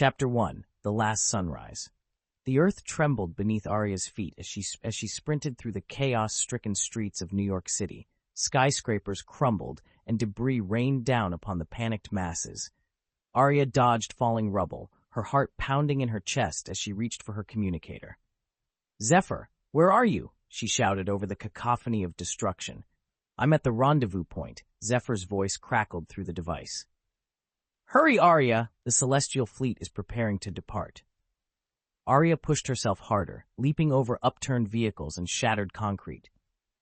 Chapter 1: The Last Sunrise. The earth trembled beneath Aria's feet as she sprinted through the chaos-stricken streets of New York City. Skyscrapers crumbled, and debris rained down upon the panicked masses. Aria dodged falling rubble, her heart pounding in her chest as she reached for her communicator. "Zephyr, where are you?" she shouted over the cacophony of destruction. "I'm at the rendezvous point," Zephyr's voice crackled through the device. "Hurry, Aria! The celestial fleet is preparing to depart." Aria pushed herself harder, leaping over upturned vehicles and shattered concrete.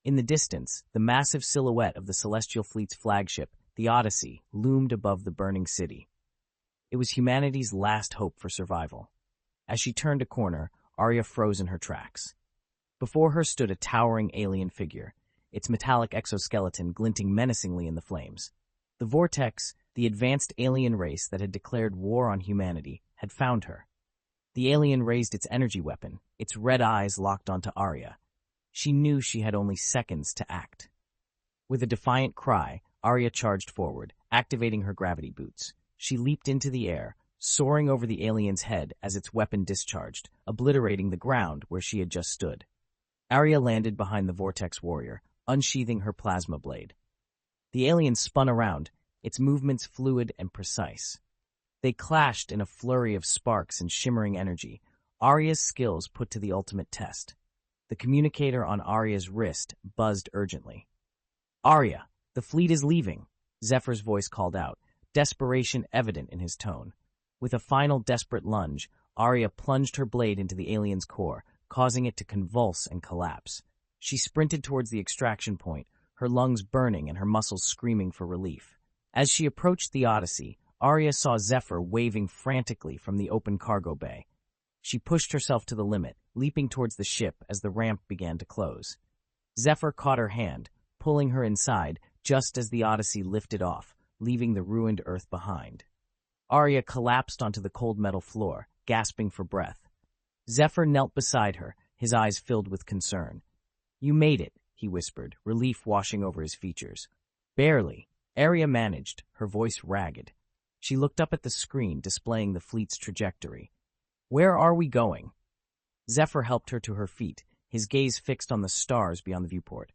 In the distance, the massive silhouette of the celestial fleet's flagship, the Odyssey, loomed above the burning city. It was humanity's last hope for survival. As she turned a corner, Aria froze in her tracks. Before her stood a towering alien figure, its metallic exoskeleton glinting menacingly in the flames. The Vortex, the advanced alien race that had declared war on humanity, had found her. The alien raised its energy weapon, its red eyes locked onto Aria. She knew she had only seconds to act. With a defiant cry, Aria charged forward, activating her gravity boots. She leaped into the air, soaring over the alien's head as its weapon discharged, obliterating the ground where she had just stood. Aria landed behind the Vortex warrior, unsheathing her plasma blade. The alien spun around, its movements fluid and precise. They clashed in a flurry of sparks and shimmering energy, Aria's skills put to the ultimate test. The communicator on Aria's wrist buzzed urgently. "Aria, the fleet is leaving," Zephyr's voice called out, desperation evident in his tone. With a final desperate lunge, Aria plunged her blade into the alien's core, causing it to convulse and collapse. She sprinted towards the extraction point, her lungs burning and her muscles screaming for relief. As she approached the Odyssey, Aria saw Zephyr waving frantically from the open cargo bay. She pushed herself to the limit, leaping towards the ship as the ramp began to close. Zephyr caught her hand, pulling her inside just as the Odyssey lifted off, leaving the ruined earth behind. Aria collapsed onto the cold metal floor, gasping for breath. Zephyr knelt beside her, his eyes filled with concern. "You made it," he whispered, relief washing over his features. "Barely," Aria managed, her voice ragged. She looked up at the screen displaying the fleet's trajectory. "Where are we going?" Zephyr helped her to her feet, his gaze fixed on the stars beyond the viewport.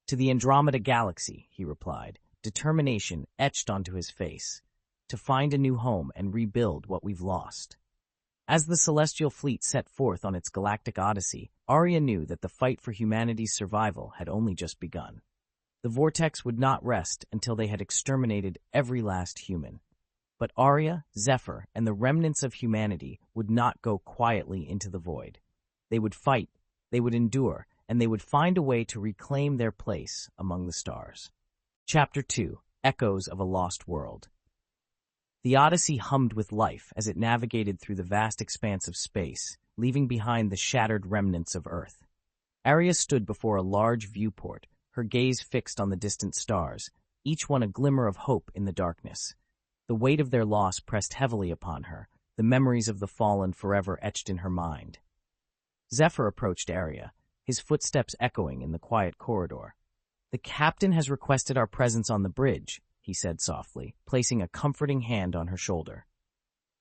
"To the Andromeda Galaxy," he replied, determination etched onto his face. "To find a new home and rebuild what we've lost." As the celestial fleet set forth on its Galactic Odyssey, Aria knew that the fight for humanity's survival had only just begun. The Vortex would not rest until they had exterminated every last human. But Aria, Zephyr, and the remnants of humanity would not go quietly into the void. They would fight, they would endure, and they would find a way to reclaim their place among the stars. Chapter 2: Echoes of a Lost World. The Odyssey hummed with life as it navigated through the vast expanse of space, leaving behind the shattered remnants of Earth. Aria stood before a large viewport, her gaze fixed on the distant stars, each one a glimmer of hope in the darkness. The weight of their loss pressed heavily upon her, the memories of the fallen forever etched in her mind. Zephyr approached Aria, his footsteps echoing in the quiet corridor. "The captain has requested our presence on the bridge," he said softly, placing a comforting hand on her shoulder.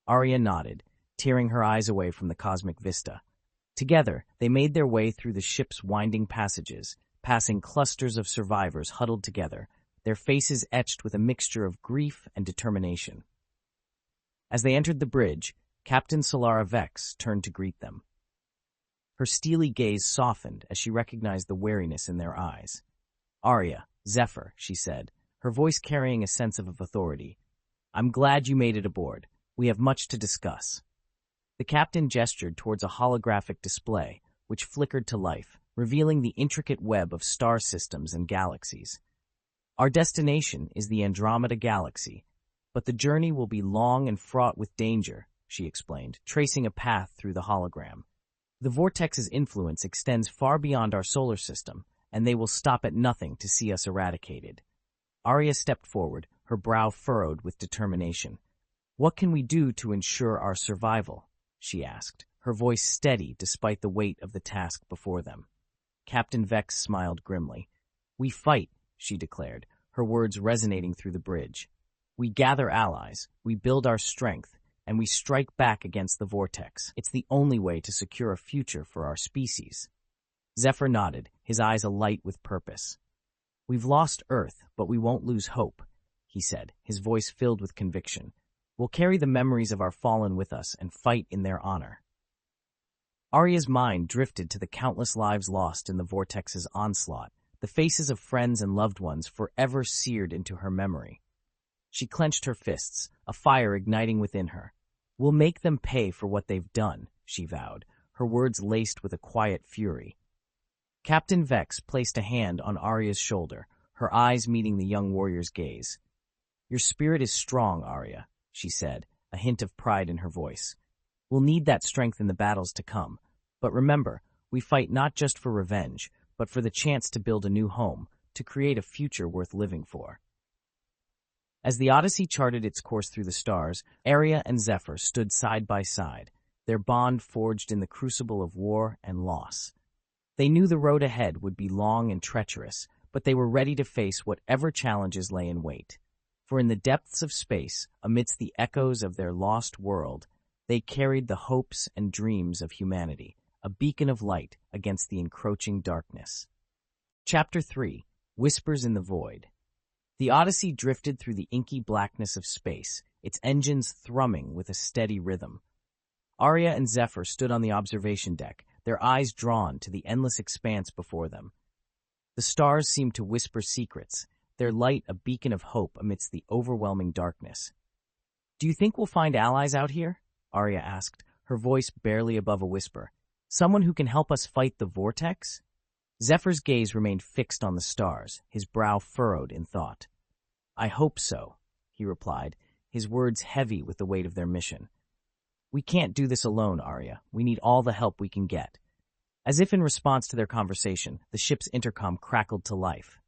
Aria nodded, tearing her eyes away from the cosmic vista. Together, they made their way through the ship's winding passages, passing clusters of survivors huddled together, their faces etched with a mixture of grief and determination. As they entered the bridge, Captain Solara Vex turned to greet them. Her steely gaze softened as she recognized the wariness in their eyes. "Aria, Zephyr," she said, her voice carrying a sense of authority. "I'm glad you made it aboard. We have much to discuss." The captain gestured towards a holographic display, which flickered to life, revealing the intricate web of star systems and galaxies. "Our destination is the Andromeda Galaxy, but the journey will be long and fraught with danger," she explained, tracing a path through the hologram. "The Vortex's influence extends far beyond our solar system, and they will stop at nothing to see us eradicated." Aria stepped forward, her brow furrowed with determination. "What can we do to ensure our survival?" she asked, her voice steady despite the weight of the task before them. Captain Vex smiled grimly. "We fight," she declared, her words resonating through the bridge. "We gather allies, we build our strength, and we strike back against the Vortex. It's the only way to secure a future for our species. Zephyr nodded, his eyes alight with purpose. We've lost Earth, but we won't lose hope, he said, his voice filled with conviction. We'll carry the memories of our fallen with us and fight in their honor. Aria's mind drifted to the countless lives lost in the Vortex's onslaught, the faces of friends and loved ones forever seared into her memory. She clenched her fists, a fire igniting within her. We'll make them pay for what they've done, she vowed, her words laced with a quiet fury. Captain Vex placed a hand on Aria's shoulder, her eyes meeting the young warrior's gaze. Your spirit is strong, Aria, she said, a hint of pride in her voice. We'll need that strength in the battles to come. But remember, we fight not just for revenge, but for the chance to build a new home, to create a future worth living for. As the Odyssey charted its course through the stars, Aria and Zephyr stood side by side, their bond forged in the crucible of war and loss. They knew the road ahead would be long and treacherous, but they were ready to face whatever challenges lay in wait. For in the depths of space, amidst the echoes of their lost world, they carried the hopes and dreams of humanity, a beacon of light against the encroaching darkness. Chapter 3. Whispers in the Void. The Odyssey drifted through the inky blackness of space, its engines thrumming with a steady rhythm. Aria and Zephyr stood on the observation deck, their eyes drawn to the endless expanse before them. The stars seemed to whisper secrets, their light a beacon of hope amidst the overwhelming darkness. Do you think we'll find allies out here? Aria asked, her voice barely above a whisper. Someone who can help us fight the Vortex? Zephyr's gaze remained fixed on the stars, his brow furrowed in thought. I hope so, he replied, his words heavy with the weight of their mission. We can't do this alone, Aria. We need all the help we can get. As if in response to their conversation, the ship's intercom crackled to life.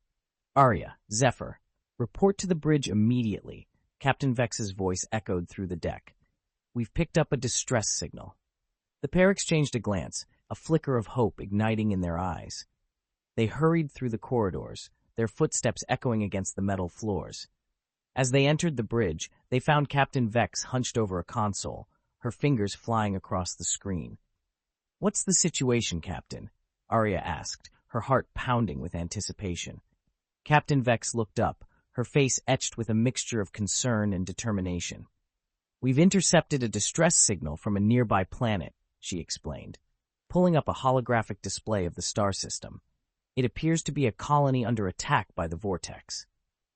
Aria, Zephyr, report to the bridge immediately, Captain Vex's voice echoed through the deck. We've picked up a distress signal. The pair exchanged a glance, a flicker of hope igniting in their eyes. They hurried through the corridors, their footsteps echoing against the metal floors. As they entered the bridge, they found Captain Vex hunched over a console, her fingers flying across the screen. What's the situation, Captain? Aria asked, her heart pounding with anticipation. Captain Vex looked up, her face etched with a mixture of concern and determination. We've intercepted a distress signal from a nearby planet, she explained, pulling up a holographic display of the star system. It appears to be a colony under attack by the Vortex.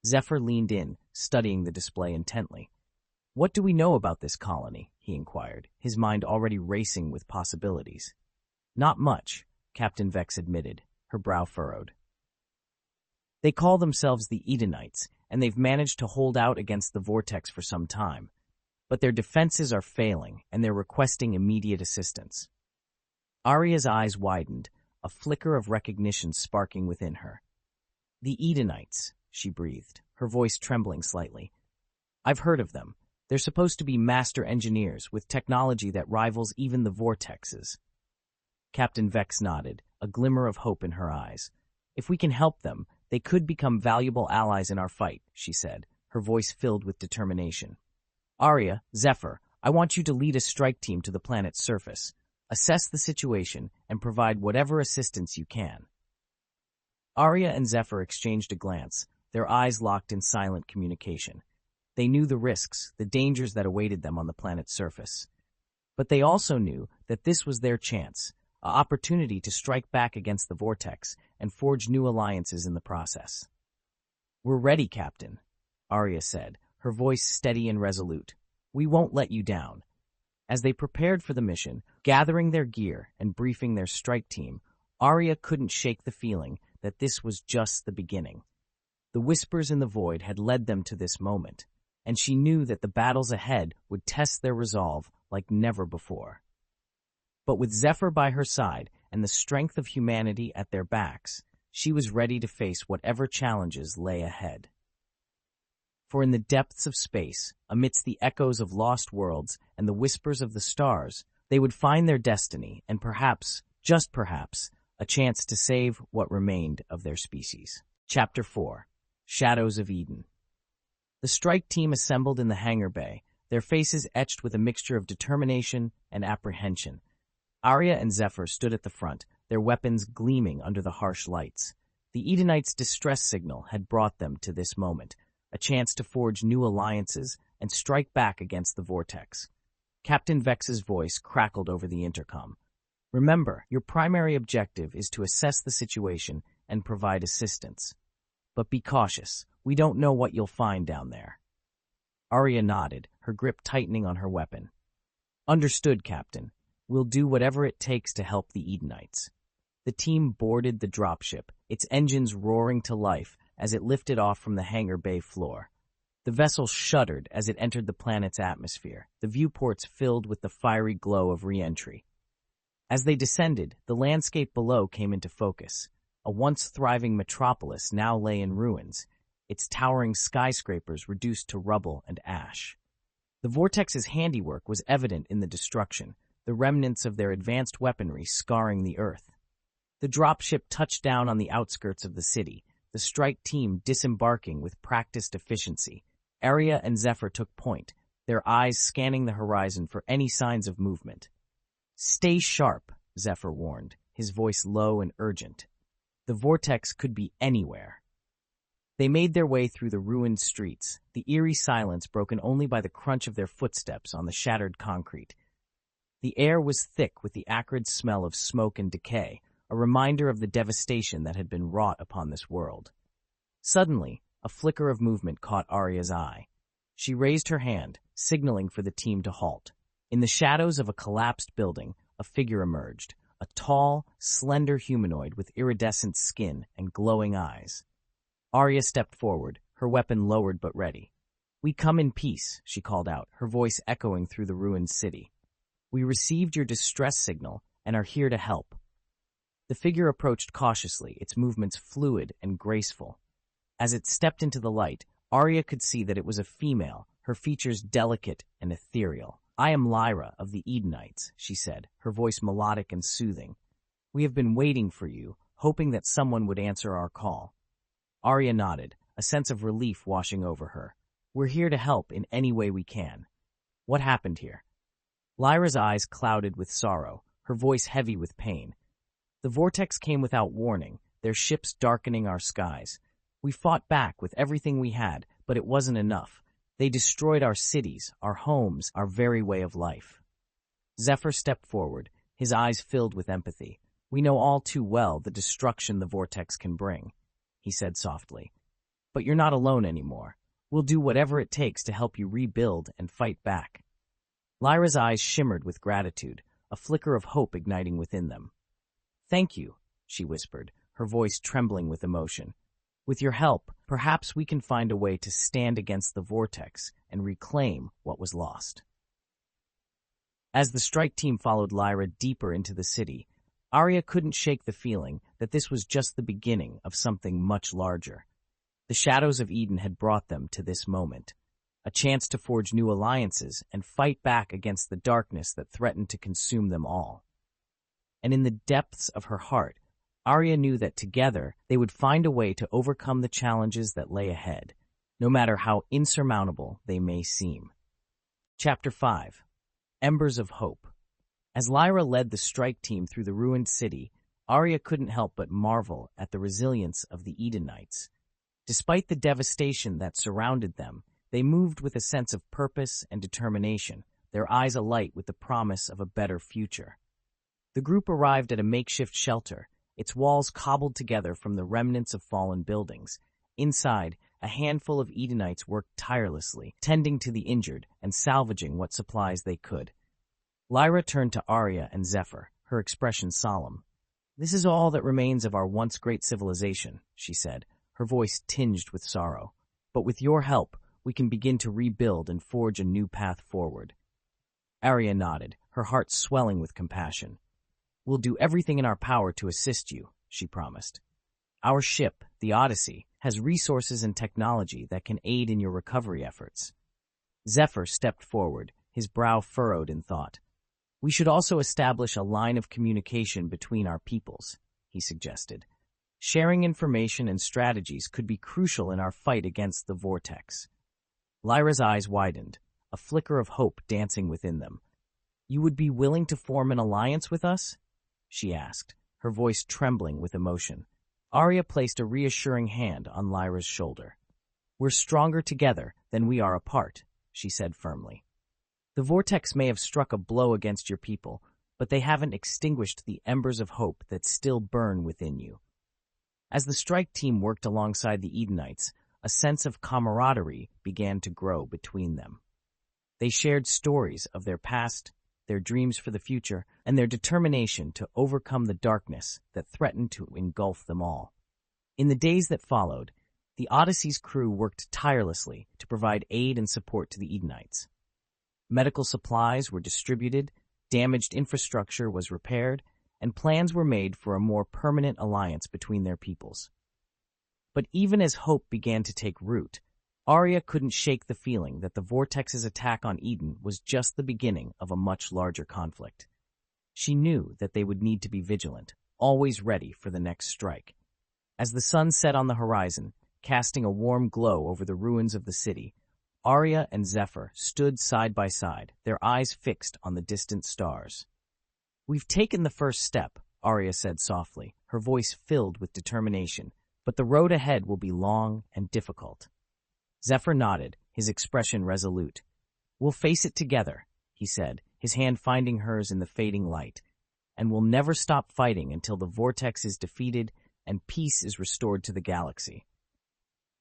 Zephyr leaned in, studying the display intently. What do we know about this colony? He inquired, his mind already racing with possibilities. Not much, Captain Vex admitted, her brow furrowed. They call themselves the Edenites, and they've managed to hold out against the Vortex for some time. But their defenses are failing, and they're requesting immediate assistance. Aria's eyes widened, a flicker of recognition sparking within her. The Edenites, she breathed, her voice trembling slightly. I've heard of them. They're supposed to be master engineers with technology that rivals even the Vortex's. Captain Vex nodded, a glimmer of hope in her eyes. If we can help them, they could become valuable allies in our fight, she said, her voice filled with determination. Aria, Zephyr, I want you to lead a strike team to the planet's surface. Assess the situation and provide whatever assistance you can. Aria and Zephyr exchanged a glance, their eyes locked in silent communication. They knew the risks, the dangers that awaited them on the planet's surface. But they also knew that this was their chance, an opportunity to strike back against the Vortex and forge new alliances in the process. We're ready, Captain, Aria said, her voice steady and resolute. We won't let you down. As they prepared for the mission, gathering their gear and briefing their strike team, Aria couldn't shake the feeling that this was just the beginning. The whispers in the void had led them to this moment, and she knew that the battles ahead would test their resolve like never before. But with Zephyr by her side and the strength of humanity at their backs, she was ready to face whatever challenges lay ahead. For in the depths of space, amidst the echoes of lost worlds and the whispers of the stars, they would find their destiny and perhaps, just perhaps, a chance to save what remained of their species. Chapter 4. Shadows of Eden. The strike team assembled in the hangar bay, their faces etched with a mixture of determination and apprehension. Aria and Zephyr stood at the front, their weapons gleaming under the harsh lights. The Edenites' distress signal had brought them to this moment, a chance to forge new alliances and strike back against the Vortex. Captain Vex's voice crackled over the intercom. "Remember, your primary objective is to assess the situation and provide assistance. But be cautious. We don't know what you'll find down there." Aria nodded, her grip tightening on her weapon. "Understood, Captain. We'll do whatever it takes to help the Edenites." The team boarded the dropship, its engines roaring to life as it lifted off from the hangar bay floor. The vessel shuddered as it entered the planet's atmosphere, the viewports filled with the fiery glow of re-entry. As they descended, the landscape below came into focus. A once thriving metropolis now lay in ruins, its towering skyscrapers reduced to rubble and ash. The Vortex's handiwork was evident in the destruction, the remnants of their advanced weaponry scarring the earth. The dropship touched down on the outskirts of the city, the strike team disembarking with practiced efficiency. Aria and Zephyr took point, their eyes scanning the horizon for any signs of movement. "Stay sharp," Zephyr warned, his voice low and urgent. The Vortex could be anywhere. They made their way through the ruined streets, the eerie silence broken only by the crunch of their footsteps on the shattered concrete. The air was thick with the acrid smell of smoke and decay, a reminder of the devastation that had been wrought upon this world. Suddenly, a flicker of movement caught Aria's eye. She raised her hand, signaling for the team to halt. In the shadows of a collapsed building, a figure emerged, a tall, slender humanoid with iridescent skin and glowing eyes. Aria stepped forward, her weapon lowered but ready. "We come in peace," she called out, her voice echoing through the ruined city. "We received your distress signal and are here to help." The figure approached cautiously, its movements fluid and graceful. As it stepped into the light, Aria could see that it was a female, her features delicate and ethereal. "I am Lyra of the Edenites," she said, her voice melodic and soothing. "We have been waiting for you, hoping that someone would answer our call." Aria nodded, a sense of relief washing over her. "We're here to help in any way we can." "What happened here?" Lyra's eyes clouded with sorrow, her voice heavy with pain. "The Vortex came without warning, their ships darkening our skies. We fought back with everything we had, but it wasn't enough. They destroyed our cities, our homes, our very way of life." Zephyr stepped forward, his eyes filled with empathy. "We know all too well the destruction the Vortex can bring," he said softly. "But you're not alone anymore. We'll do whatever it takes to help you rebuild and fight back." Lyra's eyes shimmered with gratitude, a flicker of hope igniting within them. "Thank you," she whispered, her voice trembling with emotion. "With your help, perhaps we can find a way to stand against the Vortex and reclaim what was lost." As the strike team followed Lyra deeper into the city, Aria couldn't shake the feeling that this was just the beginning of something much larger. The shadows of Eden had brought them to this moment, a chance to forge new alliances and fight back against the darkness that threatened to consume them all. And in the depths of her heart, Aria knew that together they would find a way to overcome the challenges that lay ahead, no matter how insurmountable they may seem. Chapter 5. Embers of Hope. As Lyra led the strike team through the ruined city, Aria couldn't help but marvel at the resilience of the Edenites. Despite the devastation that surrounded them, they moved with a sense of purpose and determination, their eyes alight with the promise of a better future. The group arrived at a makeshift shelter, its walls cobbled together from the remnants of fallen buildings. Inside, a handful of Edenites worked tirelessly, tending to the injured and salvaging what supplies they could. Lyra turned to Aria and Zephyr, her expression solemn. "This is all that remains of our once great civilization," she said, her voice tinged with sorrow. "But with your help, we can begin to rebuild and forge a new path forward." Aria nodded, her heart swelling with compassion. "We'll do everything in our power to assist you," she promised. "Our ship, the Odyssey, has resources and technology that can aid in your recovery efforts." Zephyr stepped forward, his brow furrowed in thought. "We should also establish a line of communication between our peoples," he suggested. "Sharing information and strategies could be crucial in our fight against the Vortex." Lyra's eyes widened, a flicker of hope dancing within them. "You would be willing to form an alliance with us?" she asked, her voice trembling with emotion. Aria placed a reassuring hand on Lyra's shoulder. "We're stronger together than we are apart," she said firmly. "The Vortex may have struck a blow against your people, but they haven't extinguished the embers of hope that still burn within you." As the strike team worked alongside the Edenites, a sense of camaraderie began to grow between them. They shared stories of their past, their dreams for the future, and their determination to overcome the darkness that threatened to engulf them all. In the days that followed, the Odyssey's crew worked tirelessly to provide aid and support to the Edenites. Medical supplies were distributed, damaged infrastructure was repaired, and plans were made for a more permanent alliance between their peoples. But even as hope began to take root, Aria couldn't shake the feeling that the Vortex's attack on Eden was just the beginning of a much larger conflict. She knew that they would need to be vigilant, always ready for the next strike. As the sun set on the horizon, casting a warm glow over the ruins of the city, Aria and Zephyr stood side by side, their eyes fixed on the distant stars. "We've taken the first step," Aria said softly, her voice filled with determination, "but the road ahead will be long and difficult." Zephyr nodded, his expression resolute. "We'll face it together," he said, his hand finding hers in the fading light, "and we'll never stop fighting until the Vortex is defeated and peace is restored to the galaxy."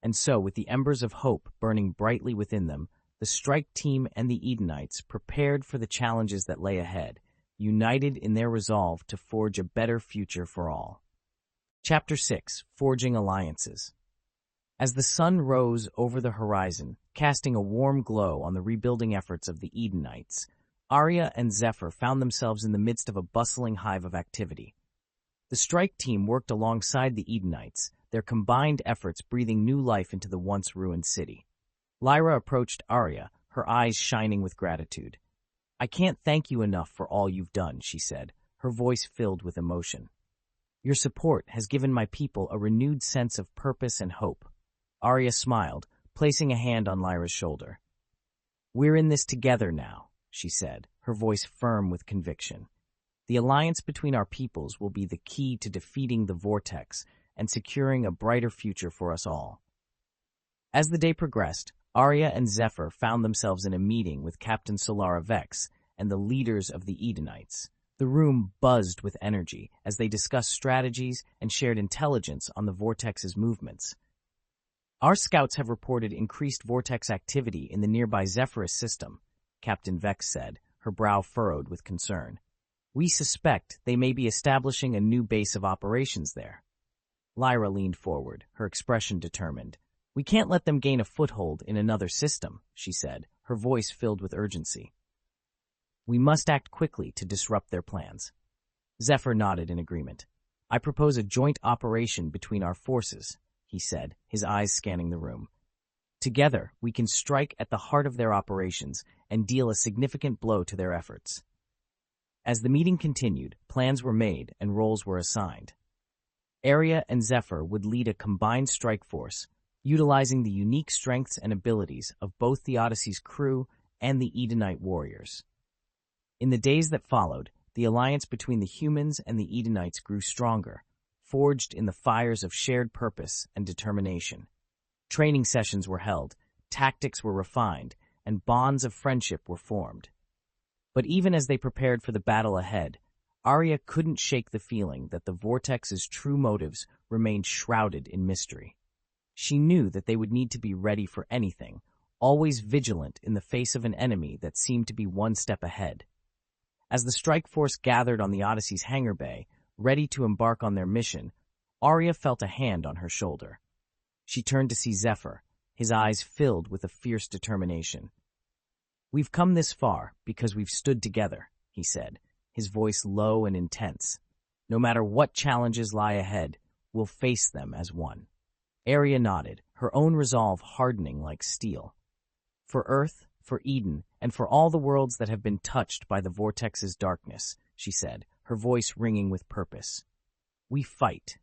And so, with the embers of hope burning brightly within them, the strike team and the Edenites prepared for the challenges that lay ahead, united in their resolve to forge a better future for all. Chapter 6: Forging Alliances. As the sun rose over the horizon, casting a warm glow on the rebuilding efforts of the Edenites, Aria and Zephyr found themselves in the midst of a bustling hive of activity. The strike team worked alongside the Edenites, their combined efforts breathing new life into the once ruined city. Lyra approached Aria, her eyes shining with gratitude. "I can't thank you enough for all you've done," she said, her voice filled with emotion. "Your support has given my people a renewed sense of purpose and hope." Aria smiled, placing a hand on Lyra's shoulder. "We're in this together now," she said, her voice firm with conviction. "The alliance between our peoples will be the key to defeating the Vortex and securing a brighter future for us all." As the day progressed, Aria and Zephyr found themselves in a meeting with Captain Solara Vex and the leaders of the Edenites. The room buzzed with energy as they discussed strategies and shared intelligence on the Vortex's movements. "Our scouts have reported increased Vortex activity in the nearby Zephyrus system," Captain Vex said, her brow furrowed with concern. "We suspect they may be establishing a new base of operations there." Lyra leaned forward, her expression determined. "We can't let them gain a foothold in another system," she said, her voice filled with urgency. "We must act quickly to disrupt their plans." Zephyr nodded in agreement. "I propose a joint operation between our forces," he said, his eyes scanning the room. "Together, we can strike at the heart of their operations and deal a significant blow to their efforts." As the meeting continued, plans were made and roles were assigned. Aria and Zephyr would lead a combined strike force, utilizing the unique strengths and abilities of both the Odyssey's crew and the Edenite warriors. In the days that followed, the alliance between the humans and the Edenites grew stronger, forged in the fires of shared purpose and determination. Training sessions were held, tactics were refined, and bonds of friendship were formed. But even as they prepared for the battle ahead, Aria couldn't shake the feeling that the Vortex's true motives remained shrouded in mystery. She knew that they would need to be ready for anything, always vigilant in the face of an enemy that seemed to be one step ahead. As the strike force gathered on the Odyssey's hangar bay, ready to embark on their mission, Aria felt a hand on her shoulder. She turned to see Zephyr, his eyes filled with a fierce determination. "We've come this far because we've stood together," he said, his voice low and intense. "No matter what challenges lie ahead, we'll face them as one." Aria nodded, her own resolve hardening like steel. "For Earth, for Eden, and for all the worlds that have been touched by the Vortex's darkness," she said, her voice ringing with purpose. "We fight."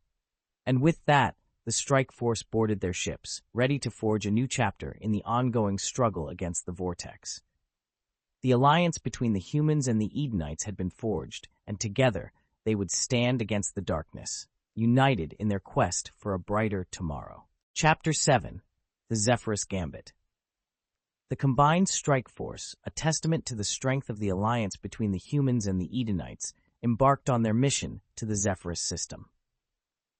And with that, the strike force boarded their ships, ready to forge a new chapter in the ongoing struggle against the Vortex. The alliance between the humans and the Edenites had been forged, and together they would stand against the darkness, united in their quest for a brighter tomorrow. Chapter 7. The Zephyrus Gambit. The combined strike force, a testament to the strength of the alliance between the humans and the Edenites, embarked on their mission to the Zephyrus system.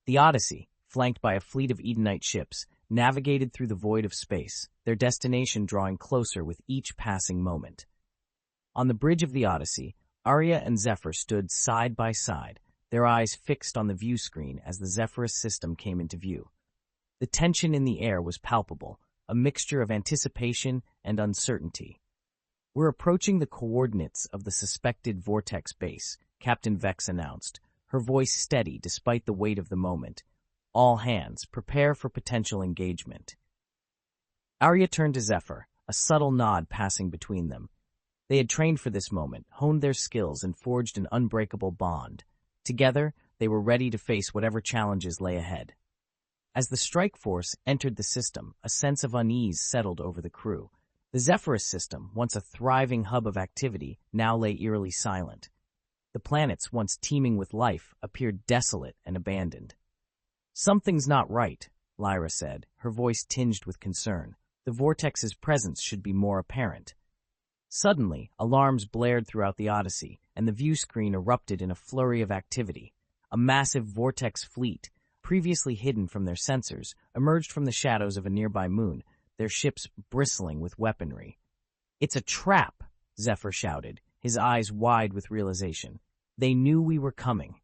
The Odyssey, flanked by a fleet of Edenite ships, navigated through the void of space, their destination drawing closer with each passing moment. On the bridge of the Odyssey, Aria and Zephyr stood side by side, their eyes fixed on the view screen as the Zephyrus system came into view. The tension in the air was palpable, a mixture of anticipation and uncertainty. "We're approaching the coordinates of the suspected Vortex base," Captain Vex announced, her voice steady despite the weight of the moment. "All hands, prepare for potential engagement." Aria turned to Zephyr, a subtle nod passing between them. They had trained for this moment, honed their skills, and forged an unbreakable bond. Together, they were ready to face whatever challenges lay ahead. As the strike force entered the system, a sense of unease settled over the crew. The Zephyrus system, once a thriving hub of activity, now lay eerily silent. The planets, once teeming with life, appeared desolate and abandoned. "Something's not right," Lyra said, her voice tinged with concern. "The Vortex's presence should be more apparent." Suddenly, alarms blared throughout the Odyssey, and the view screen erupted in a flurry of activity. A massive Vortex fleet, previously hidden from their sensors, emerged from the shadows of a nearby moon, their ships bristling with weaponry. "It's a trap," Zephyr shouted, his eyes wide with realization. "They knew we were coming."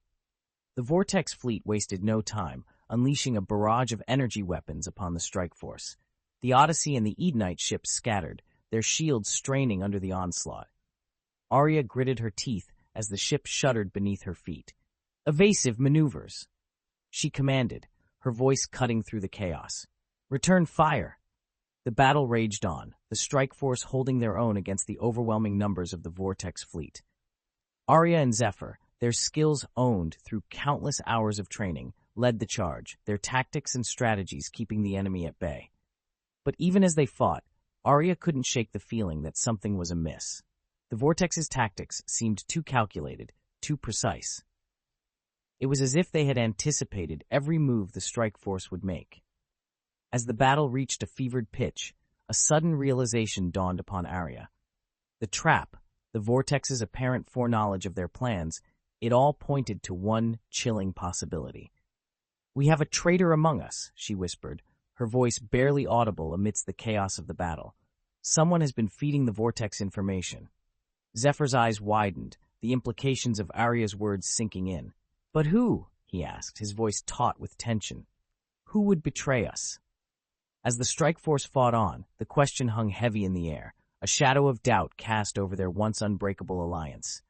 The Vortex fleet wasted no time, unleashing a barrage of energy weapons upon the strike force. The Odyssey and the Edenite ships scattered, their shields straining under the onslaught. Aria gritted her teeth as the ship shuddered beneath her feet. "Evasive maneuvers," she commanded, her voice cutting through the chaos. "Return fire." The battle raged on, the strike force holding their own against the overwhelming numbers of the Vortex fleet. Aria and Zephyr, their skills honed through countless hours of training, led the charge, their tactics and strategies keeping the enemy at bay. But even as they fought, Aria couldn't shake the feeling that something was amiss. The Vortex's tactics seemed too calculated, too precise. It was as if they had anticipated every move the strike force would make. As the battle reached a fevered pitch, a sudden realization dawned upon Aria. The trap, the Vortex's apparent foreknowledge of their plans, it all pointed to one chilling possibility. "We have a traitor among us," she whispered, her voice barely audible amidst the chaos of the battle. "Someone has been feeding the Vortex information." Zephyr's eyes widened, the implications of Aria's words sinking in. "But who?" he asked, his voice taut with tension. "Who would betray us?" As the strike force fought on, the question hung heavy in the air, a shadow of doubt cast over their once unbreakable alliance.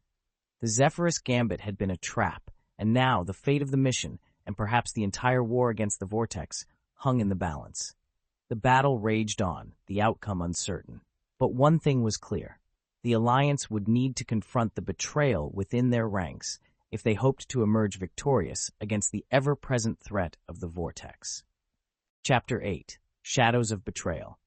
The Zephyrus Gambit had been a trap, and now the fate of the mission, and perhaps the entire war against the Vortex, hung in the balance. The battle raged on, the outcome uncertain. But one thing was clear. The alliance would need to confront the betrayal within their ranks if they hoped to emerge victorious against the ever-present threat of the Vortex. Chapter 8. Shadows of Betrayal.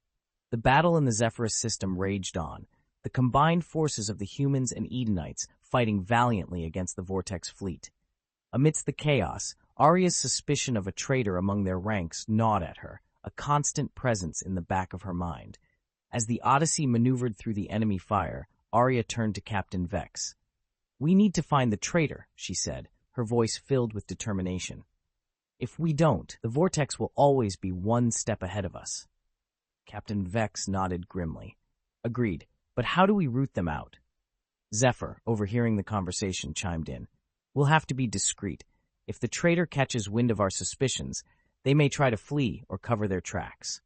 The battle in the Zephyrus system raged on, the combined forces of the humans and Edenites fighting valiantly against the Vortex fleet. Amidst the chaos, Aria's suspicion of a traitor among their ranks gnawed at her, a constant presence in the back of her mind. As the Odyssey maneuvered through the enemy fire, Aria turned to Captain Vex. "We need to find the traitor," she said, her voice filled with determination. "If we don't, the Vortex will always be one step ahead of us." Captain Vex nodded grimly. "Agreed, but how do we root them out?" Zephyr, overhearing the conversation, chimed in. "We'll have to be discreet. If the traitor catches wind of our suspicions, they may try to flee or cover their tracks."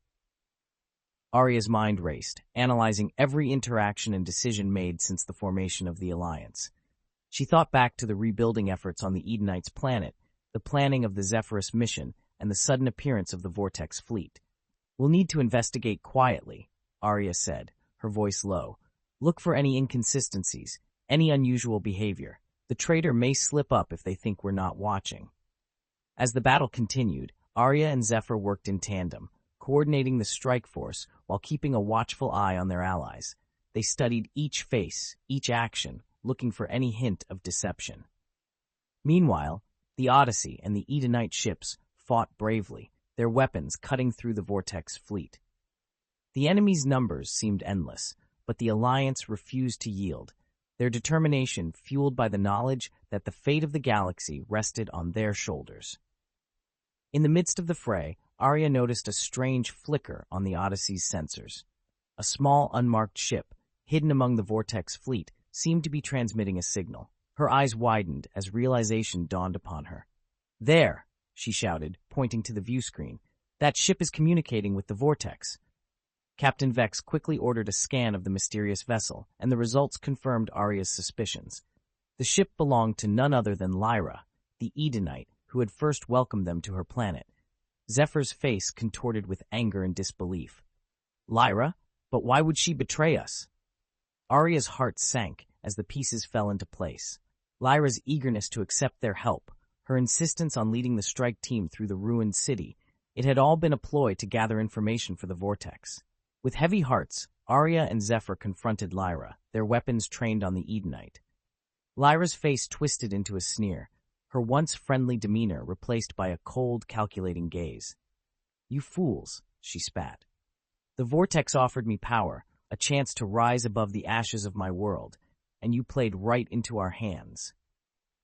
Aria's mind raced, analyzing every interaction and decision made since the formation of the Alliance. She thought back to the rebuilding efforts on the Edenites' planet, the planning of the Zephyrus mission, and the sudden appearance of the Vortex fleet. "We'll need to investigate quietly," Aria said, her voice low. "Look for any inconsistencies, any unusual behavior. The traitor may slip up if they think we're not watching." As the battle continued, Aria and Zephyr worked in tandem, coordinating the strike force while keeping a watchful eye on their allies. They studied each face, each action, looking for any hint of deception. Meanwhile, the Odyssey and the Edenite ships fought bravely, their weapons cutting through the Vortex fleet. The enemy's numbers seemed endless, but the Alliance refused to yield, their determination fueled by the knowledge that the fate of the galaxy rested on their shoulders. In the midst of the fray, Aria noticed a strange flicker on the Odyssey's sensors. A small, unmarked ship, hidden among the Vortex fleet, seemed to be transmitting a signal. Her eyes widened as realization dawned upon her. "There!" she shouted, pointing to the view screen. "That ship is communicating with the Vortex." Captain Vex quickly ordered a scan of the mysterious vessel, and the results confirmed Aria's suspicions. The ship belonged to none other than Lyra, the Edenite, who had first welcomed them to her planet. Zephyr's face contorted with anger and disbelief. "Lyra? But why would she betray us?" Aria's heart sank as the pieces fell into place. Lyra's eagerness to accept their help, her insistence on leading the strike team through the ruined city, it had all been a ploy to gather information for the Vortex. With heavy hearts, Aria and Zephyr confronted Lyra, their weapons trained on the Edenite. Lyra's face twisted into a sneer, her once friendly demeanor replaced by a cold, calculating gaze. "You fools," she spat. "The Vortex offered me power, a chance to rise above the ashes of my world, and you played right into our hands."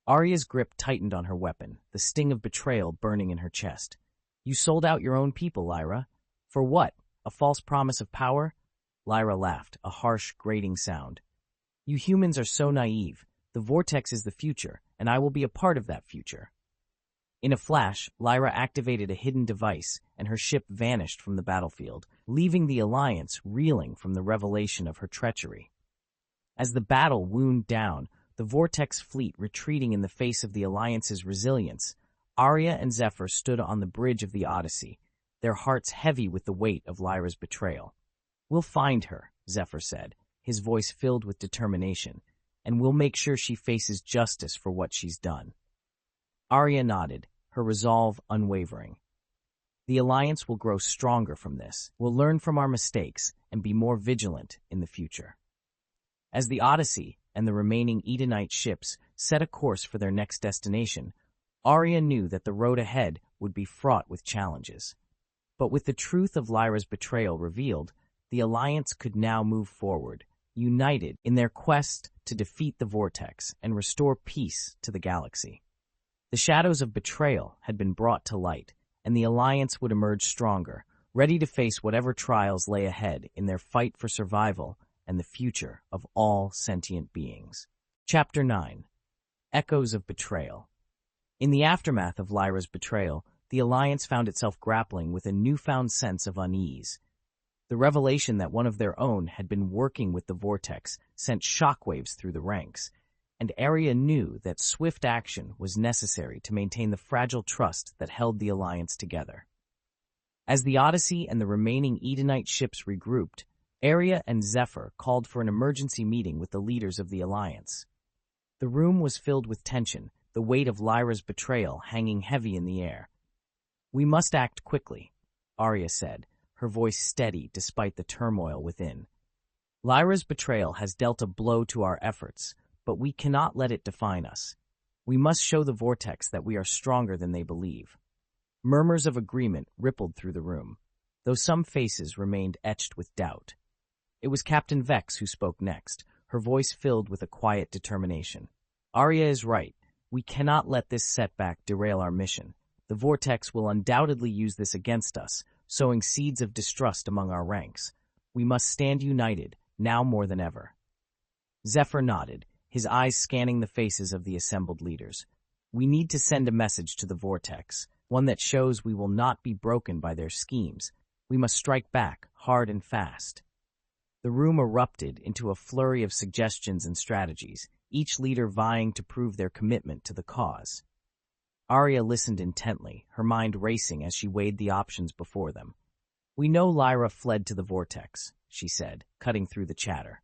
Aria's grip tightened on her weapon, the sting of betrayal burning in her chest. "You sold out your own people, Lyra. For what? A false promise of power?" Lyra laughed, a harsh, grating sound. "You humans are so naive. The Vortex is the future, and I will be a part of that future." In a flash, Lyra activated a hidden device, and her ship vanished from the battlefield, leaving the Alliance reeling from the revelation of her treachery. As the battle wound down, the Vortex fleet retreating in the face of the Alliance's resilience, Aria and Zephyr stood on the bridge of the Odyssey, their hearts heavy with the weight of Lyra's betrayal. "We'll find her," Zephyr said, his voice filled with determination, "and we'll make sure she faces justice for what she's done." Aria nodded, her resolve unwavering. "The Alliance will grow stronger from this. We'll learn from our mistakes and be more vigilant in the future." As the Odyssey and the remaining Edenite ships set a course for their next destination, Aria knew that the road ahead would be fraught with challenges. But with the truth of Lyra's betrayal revealed, the Alliance could now move forward, united in their quest to defeat the Vortex and restore peace to the galaxy. The shadows of betrayal had been brought to light, and the Alliance would emerge stronger, ready to face whatever trials lay ahead in their fight for survival and the future of all sentient beings. Chapter 9. Echoes of Betrayal. In the aftermath of Lyra's betrayal, the Alliance found itself grappling with a newfound sense of unease. The revelation that one of their own had been working with the Vortex sent shockwaves through the ranks, and Aria knew that swift action was necessary to maintain the fragile trust that held the Alliance together. As the Odyssey and the remaining Edenite ships regrouped, Aria and Zephyr called for an emergency meeting with the leaders of the Alliance. The room was filled with tension, the weight of Lyra's betrayal hanging heavy in the air. "We must act quickly," Aria said, her voice steady despite the turmoil within. "Lyra's betrayal has dealt a blow to our efforts, but we cannot let it define us. We must show the Vortex that we are stronger than they believe." Murmurs of agreement rippled through the room, though some faces remained etched with doubt. It was Captain Vex who spoke next, her voice filled with a quiet determination. "Aria is right. We cannot let this setback derail our mission. The Vortex will undoubtedly use this against us, sowing seeds of distrust among our ranks. We must stand united, now more than ever." Zephyr nodded, his eyes scanning the faces of the assembled leaders. "We need to send a message to the Vortex, one that shows we will not be broken by their schemes. We must strike back, hard and fast." The room erupted into a flurry of suggestions and strategies, each leader vying to prove their commitment to the cause. Aria listened intently, her mind racing as she weighed the options before them. "We know Lyra fled to the Vortex," she said, cutting through the chatter.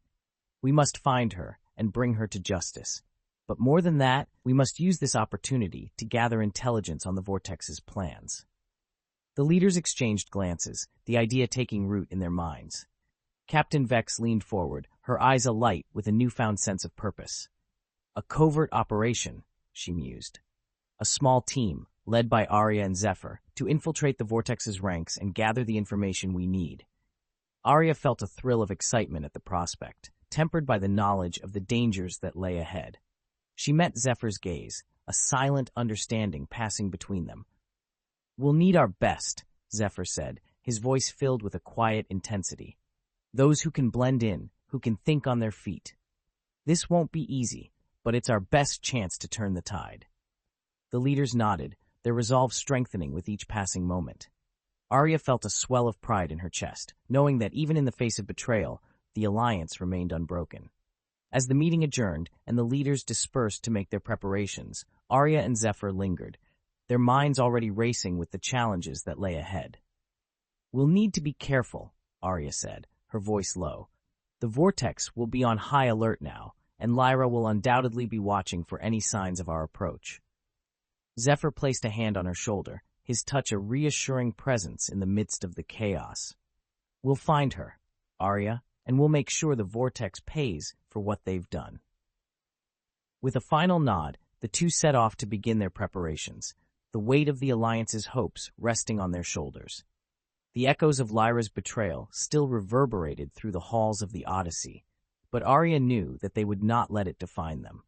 "We must find her and bring her to justice. But more than that, we must use this opportunity to gather intelligence on the Vortex's plans." The leaders exchanged glances, the idea taking root in their minds. Captain Vex leaned forward, her eyes alight with a newfound sense of purpose. A covert operation, she mused. A small team, led by Aria and Zephyr, to infiltrate the Vortex's ranks and gather the information we need. Aria felt a thrill of excitement at the prospect, tempered by the knowledge of the dangers that lay ahead. She met Zephyr's gaze, a silent understanding passing between them. "We'll need our best," Zephyr said, his voice filled with a quiet intensity. "Those who can blend in, who can think on their feet. This won't be easy, but it's our best chance to turn the tide." The leaders nodded, their resolve strengthening with each passing moment. Aria felt a swell of pride in her chest, knowing that even in the face of betrayal, the alliance remained unbroken. As the meeting adjourned and the leaders dispersed to make their preparations, Aria and Zephyr lingered, their minds already racing with the challenges that lay ahead. "We'll need to be careful," Aria said, her voice low. "The Vortex will be on high alert now, and Lyra will undoubtedly be watching for any signs of our approach." Zephyr placed a hand on her shoulder, his touch a reassuring presence in the midst of the chaos. "We'll find her, Aria, and we'll make sure the Vortex pays for what they've done." With a final nod, the two set off to begin their preparations, the weight of the Alliance's hopes resting on their shoulders. The echoes of Lyra's betrayal still reverberated through the halls of the Odyssey, but Aria knew that they would not let it define them.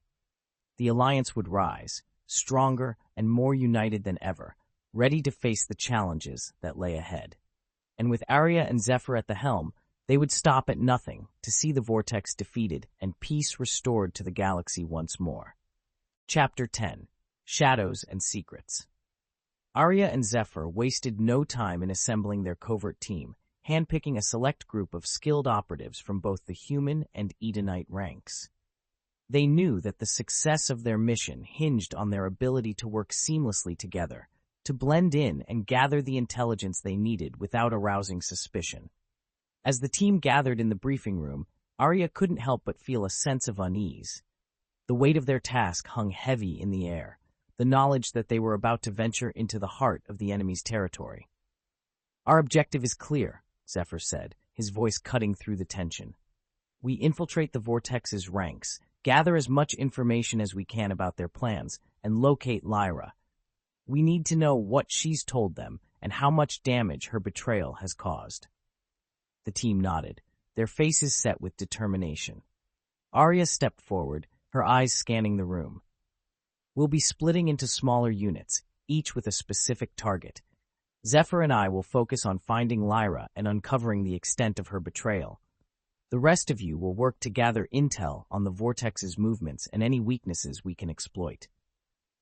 The Alliance would rise, stronger and more united than ever, ready to face the challenges that lay ahead. And with Aria and Zephyr at the helm, they would stop at nothing to see the Vortex defeated and peace restored to the galaxy once more. Chapter 10. Shadows and Secrets. Aria and Zephyr wasted no time in assembling their covert team, handpicking a select group of skilled operatives from both the human and Edenite ranks. They knew that the success of their mission hinged on their ability to work seamlessly together, to blend in and gather the intelligence they needed without arousing suspicion. As the team gathered in the briefing room, Aria couldn't help but feel a sense of unease. The weight of their task hung heavy in the air, the knowledge that they were about to venture into the heart of the enemy's territory. "Our objective is clear," Zephyr said, his voice cutting through the tension. "We infiltrate the Vortex's ranks, gather as much information as we can about their plans, and locate Lyra. We need to know what she's told them and how much damage her betrayal has caused." The team nodded, their faces set with determination. Aria stepped forward, her eyes scanning the room. "We'll be splitting into smaller units, each with a specific target. Zephyr and I will focus on finding Lyra and uncovering the extent of her betrayal. The rest of you will work to gather intel on the Vortex's movements and any weaknesses we can exploit."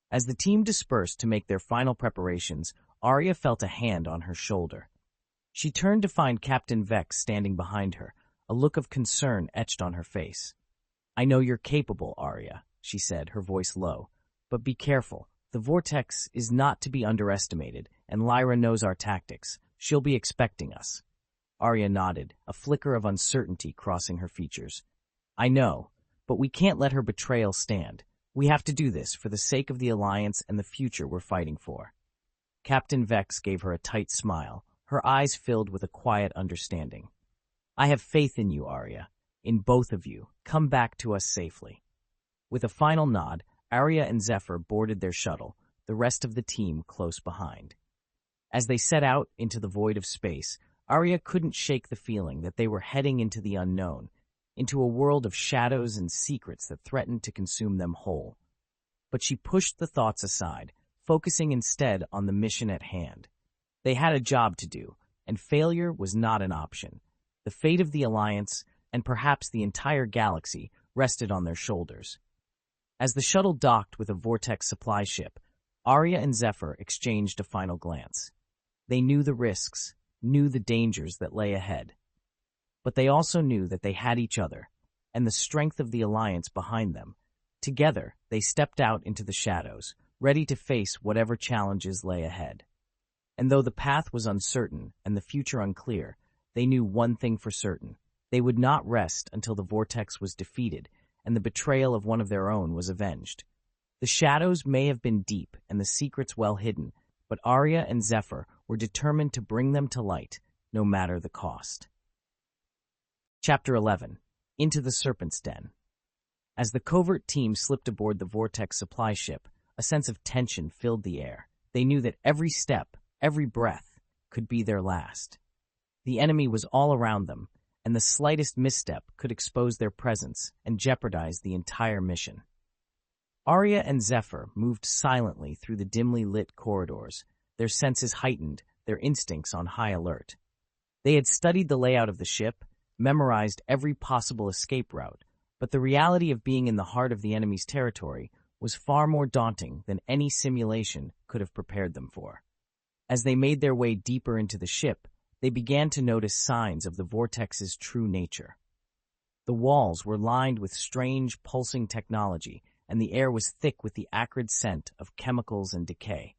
As the team dispersed to make their final preparations, Aria felt a hand on her shoulder. She turned to find Captain Vex standing behind her, a look of concern etched on her face. "I know you're capable, Aria," she said, her voice low. "But be careful. The Vortex is not to be underestimated, and Lyra knows our tactics. She'll be expecting us." Aria nodded, a flicker of uncertainty crossing her features. "I know, but we can't let her betrayal stand. We have to do this for the sake of the Alliance and the future we're fighting for." Captain Vex gave her a tight smile, her eyes filled with a quiet understanding. "I have faith in you, Aria. In both of you. Come back to us safely." With a final nod, Aria and Zephyr boarded their shuttle, the rest of the team close behind. As they set out into the void of space, Aria couldn't shake the feeling that they were heading into the unknown, into a world of shadows and secrets that threatened to consume them whole. But she pushed the thoughts aside, focusing instead on the mission at hand. They had a job to do, and failure was not an option. The fate of the Alliance, and perhaps the entire galaxy, rested on their shoulders. As the shuttle docked with a Vortex supply ship, Aria and Zephyr exchanged a final glance. They knew the risks, knew the dangers that lay ahead. But they also knew that they had each other, and the strength of the Alliance behind them. Together, they stepped out into the shadows, ready to face whatever challenges lay ahead. And though the path was uncertain and the future unclear, they knew one thing for certain. They would not rest until the Vortex was defeated and the betrayal of one of their own was avenged. The shadows may have been deep and the secrets well hidden, but Aria and Zephyr were determined to bring them to light, no matter the cost. Chapter 11. Into the Serpent's Den. As the covert team slipped aboard the Vortex supply ship, a sense of tension filled the air. They knew that every step, every breath, could be their last. The enemy was all around them, and the slightest misstep could expose their presence and jeopardize the entire mission. Aria and Zephyr moved silently through the dimly lit corridors, their senses heightened, their instincts on high alert. They had studied the layout of the ship, memorized every possible escape route, but the reality of being in the heart of the enemy's territory was far more daunting than any simulation could have prepared them for. As they made their way deeper into the ship, they began to notice signs of the Vortex's true nature. The walls were lined with strange, pulsing technology, and the air was thick with the acrid scent of chemicals and decay.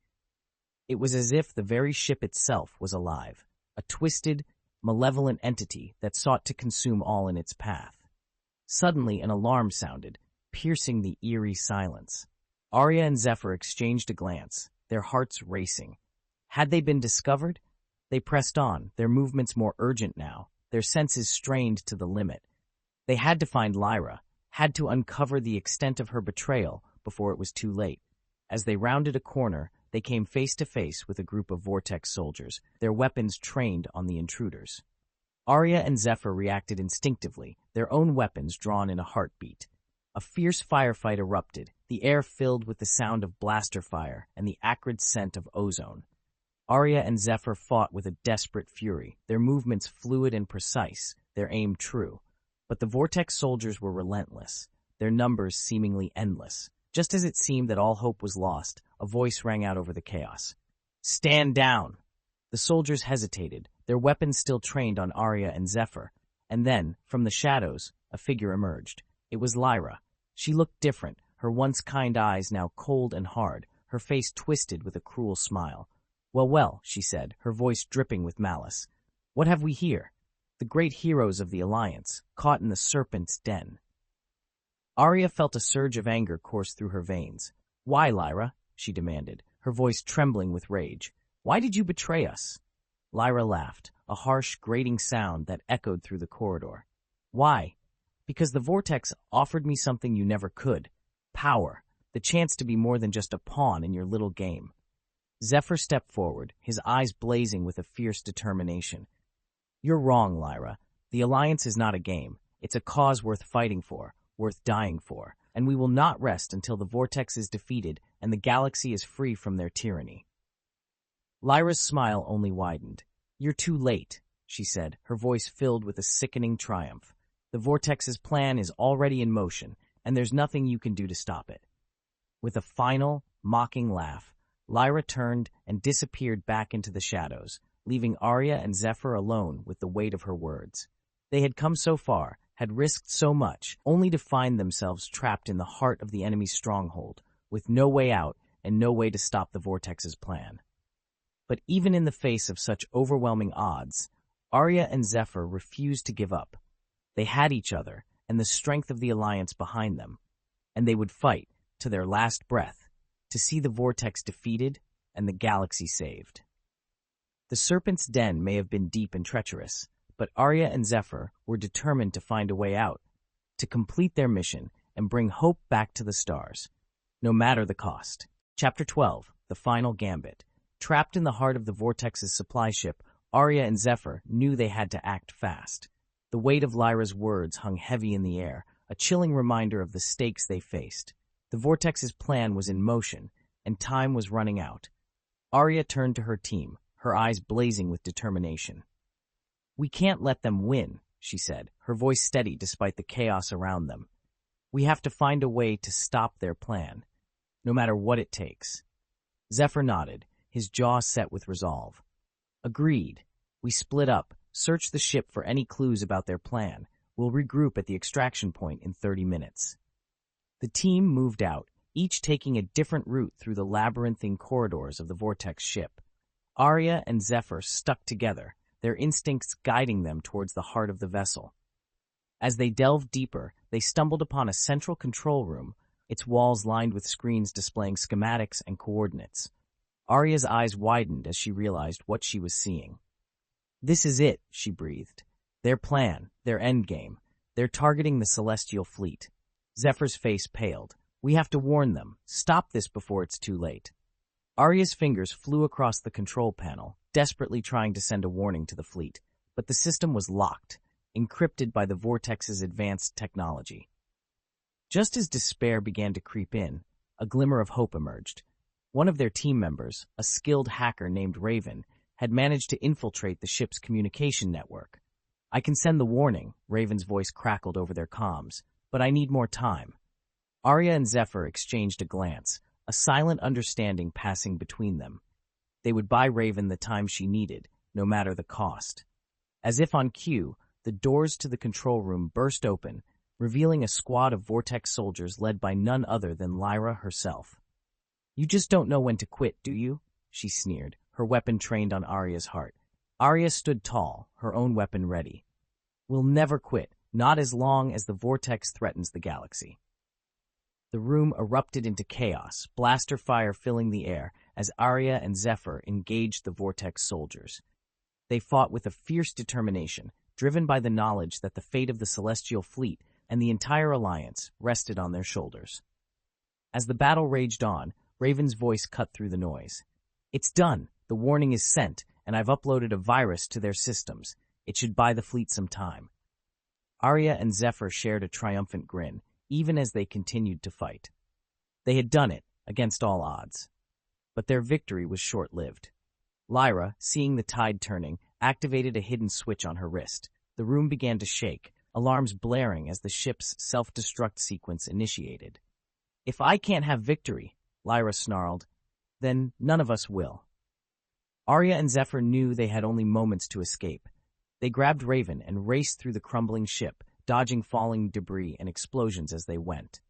It was as if the very ship itself was alive, a twisted, malevolent entity that sought to consume all in its path. Suddenly, an alarm sounded, piercing the eerie silence. Aria and Zephyr exchanged a glance, their hearts racing. Had they been discovered? They pressed on, their movements more urgent now, their senses strained to the limit. They had to find Lyra, had to uncover the extent of her betrayal before it was too late. As they rounded a corner, they came face to face with a group of Vortex soldiers, their weapons trained on the intruders. Aria and Zephyr reacted instinctively, their own weapons drawn in a heartbeat. A fierce firefight erupted, the air filled with the sound of blaster fire and the acrid scent of ozone. Aria and Zephyr fought with a desperate fury, their movements fluid and precise, their aim true. But the Vortex soldiers were relentless, their numbers seemingly endless. Just as it seemed that all hope was lost, a voice rang out over the chaos. "Stand down!" The soldiers hesitated, their weapons still trained on Aria and Zephyr, and then, from the shadows, a figure emerged. It was Lyra. She looked different, her once kind eyes now cold and hard, her face twisted with a cruel smile. Well, she said, her voice dripping with malice. "What have we here?" "The great heroes of the Alliance, caught in the Serpent's Den." Aria felt a surge of anger course through her veins. "Why, Lyra?" she demanded, her voice trembling with rage. "Why did you betray us?" Lyra laughed, a harsh, grating sound that echoed through the corridor. "Why? Because the Vortex offered me something you never could. Power, the chance to be more than just a pawn in your little game." Zephyr stepped forward, his eyes blazing with a fierce determination. "You're wrong, Lyra. The Alliance is not a game. It's a cause worth fighting for, worth dying for, and we will not rest until the Vortex is defeated and the galaxy is free from their tyranny." Lyra's smile only widened. "You're too late," she said, her voice filled with a sickening triumph. "The Vortex's plan is already in motion, and there's nothing you can do to stop it." With a final, mocking laugh, Lyra turned and disappeared back into the shadows, leaving Aria and Zephyr alone with the weight of her words. They had come so far, had risked so much, only to find themselves trapped in the heart of the enemy's stronghold, with no way out and no way to stop the Vortex's plan. But even in the face of such overwhelming odds, Aria and Zephyr refused to give up. They had each other and the strength of the Alliance behind them, and they would fight, to their last breath, to see the Vortex defeated and the galaxy saved. The Serpent's Den may have been deep and treacherous, but Aria and Zephyr were determined to find a way out, to complete their mission and bring hope back to the stars, no matter the cost. Chapter 12. The Final Gambit. Trapped in the heart of the Vortex's supply ship, Aria and Zephyr knew they had to act fast. The weight of Lyra's words hung heavy in the air, a chilling reminder of the stakes they faced. The Vortex's plan was in motion, and time was running out. Aria turned to her team, her eyes blazing with determination. "We can't let them win," she said, her voice steady despite the chaos around them. "We have to find a way to stop their plan, no matter what it takes." Zephyr nodded, his jaw set with resolve. "Agreed. We split up, search the ship for any clues about their plan. We'll regroup at the extraction point in 30 minutes. The team moved out, each taking a different route through the labyrinthine corridors of the Vortex ship. Aria and Zephyr stuck together, their instincts guiding them towards the heart of the vessel. As they delved deeper, they stumbled upon a central control room, its walls lined with screens displaying schematics and coordinates. Aria's eyes widened as she realized what she was seeing. "This is it," she breathed. Their plan, their endgame. They're targeting the Celestial Fleet. Zephyr's face paled. We have to warn them. Stop this before it's too late. Aria's fingers flew across the control panel, desperately trying to send a warning to the fleet, but the system was locked, encrypted by the Vortex's advanced technology. Just as despair began to creep in, a glimmer of hope emerged. One of their team members, a skilled hacker named Raven, had managed to infiltrate the ship's communication network. I can send the warning, Raven's voice crackled over their comms, but I need more time. Aria and Zephyr exchanged a glance, a silent understanding passing between them. They would buy Raven the time she needed, no matter the cost. As if on cue, the doors to the control room burst open, revealing a squad of Vortex soldiers led by none other than Lyra herself. You just don't know when to quit, do you? She sneered, her weapon trained on Aria's heart. Aria stood tall, her own weapon ready. We'll never quit, not as long as the Vortex threatens the galaxy. The room erupted into chaos, blaster fire filling the air as Aria and Zephyr engaged the Vortex soldiers. They fought with a fierce determination, driven by the knowledge that the fate of the Celestial Fleet and the entire Alliance rested on their shoulders. As the battle raged on, Raven's voice cut through the noise. It's done. The warning is sent, and I've uploaded a virus to their systems. It should buy the fleet some time. Aria and Zephyr shared a triumphant grin, even as they continued to fight. They had done it, against all odds. But their victory was short-lived. Lyra, seeing the tide turning, activated a hidden switch on her wrist. The room began to shake, alarms blaring as the ship's self-destruct sequence initiated. If I can't have victory, Lyra snarled, then none of us will. Aria and Zephyr knew they had only moments to escape. They grabbed Raven and raced through the crumbling ship, dodging falling debris and explosions as they went.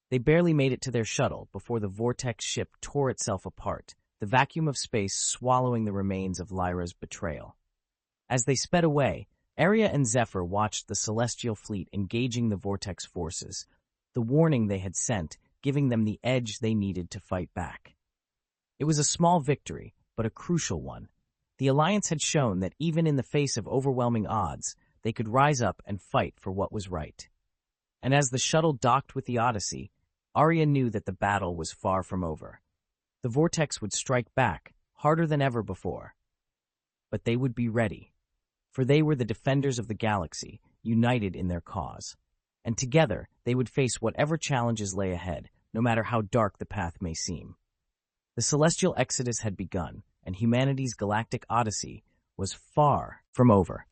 They barely made it to their shuttle before the Vortex ship tore itself apart, the vacuum of space swallowing the remains of Lyra's betrayal. As they sped away, Aria and Zephyr watched the Celestial Fleet engaging the Vortex forces, the warning they had sent giving them the edge they needed to fight back. It was a small victory, but a crucial one. The Alliance had shown that even in the face of overwhelming odds, they could rise up and fight for what was right. And as the shuttle docked with the Odyssey, Aria knew that the battle was far from over. The Vortex would strike back, harder than ever before. But they would be ready, for they were the defenders of the galaxy, united in their cause. And together, they would face whatever challenges lay ahead, no matter how dark the path may seem. The celestial exodus had begun, and humanity's galactic odyssey was far from over.